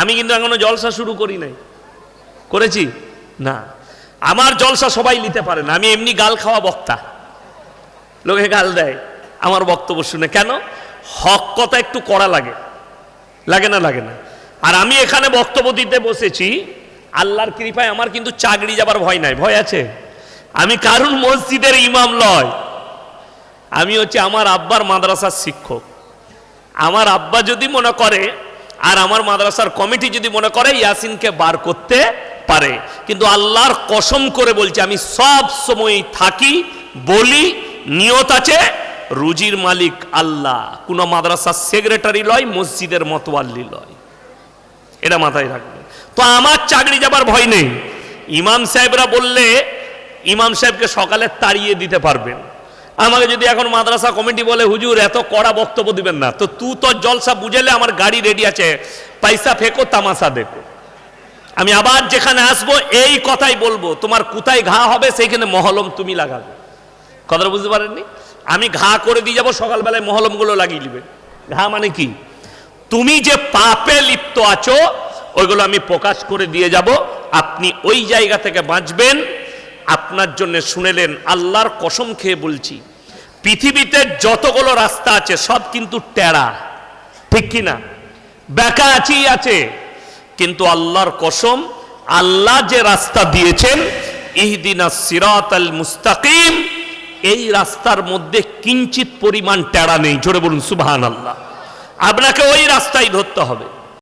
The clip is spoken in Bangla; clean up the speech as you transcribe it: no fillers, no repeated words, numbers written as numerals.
আমি কিন্তু এখনো জলসা শুরু করি নাই। করেছি না? আমার জলসা সবাই নিতে পারে না। আমি এমনি গাল খাওয়া বক্তা, লোকে গাল দেয় আমার বক্তব্য শুনে। কেন? হক কথা একটু কড়া লাগে, লাগে না? লাগে না? আর আমি এখানে বক্তব্য দিতে বসেছি, আল্লাহর কৃপায় আমার কিন্তু চাকরি যাবার ভয় নাই। ভয় আছে? আমি কারুর মসজিদের ইমাম লয়, আমি হচ্ছে আমার আব্বার মাদ্রাসার শিক্ষক। আমার আব্বা যদি মনে করে আর আমার মাদ্রাসার কমিটি যদি মনে করে ইয়াসিনকে বার করতে পারে, কিন্তু আল্লাহর কসম করে বলছি আমি সব সময় থাকি, বলি, নিয়ত আছে, রুজির মালিক আল্লাহ, কোন মাদ্রাসার সেক্রেটারি লয়, মসজিদের মতওয়াল্লি লয়। এটা মাথায় রাখবে। তো আমার চাকরি যাবার ভয় নেই। ইমাম সাহেবরা বললে ইমাম সাহেবকে সকালে তাড়িয়ে দিতে পারবেন। আমাকে যদি এখন মাদ্রাসা কমিটি বলে হুজুর এত কড়া বক্তব্য দিবেন না, তো তু তো জলসা বুঝালে আমার গাড়ি রেডি আছে, পয়সা ফেকো তামাশা দেখো। আমি আবার যেখানে আসবো এই কথাই বলবো, তোমার কোথায় ঘা হবে সেইখানে মহলম তুমি লাগাবে। কথাটা বুঝতে পারেননি? আমি ঘা করে দিয়ে যাবো, সকালবেলায় মহলমগুলো লাগিয়ে দিবে। ঘা মানে কি? তুমি যে পাপে লিপ্ত আছো ওইগুলো আমি প্রকাশ করে দিয়ে যাব, আপনি ওই জায়গা থেকে বাঁচবেন। আপনার জন্য শুনেলেন, আল্লাহর কসম খেয়ে বলছি, পৃথিবীতে যতগুলো রাস্তা আছে সব কিন্তু টেরা, ঠিক কিনা? বেকা আছে, কিন্তু আল্লাহর কসম, আল্লাহ যে রাস্তা দিয়েছেন ইহদিনাস সিরাতাল মুস্তাকিম, এই রাস্তার মধ্যে কিঞ্চিত পরিমাণ টেরা নেই। জোরে বলুন সুবহানাল্লাহ। আপনাকে ওই রাস্তায় ধরতে হবে।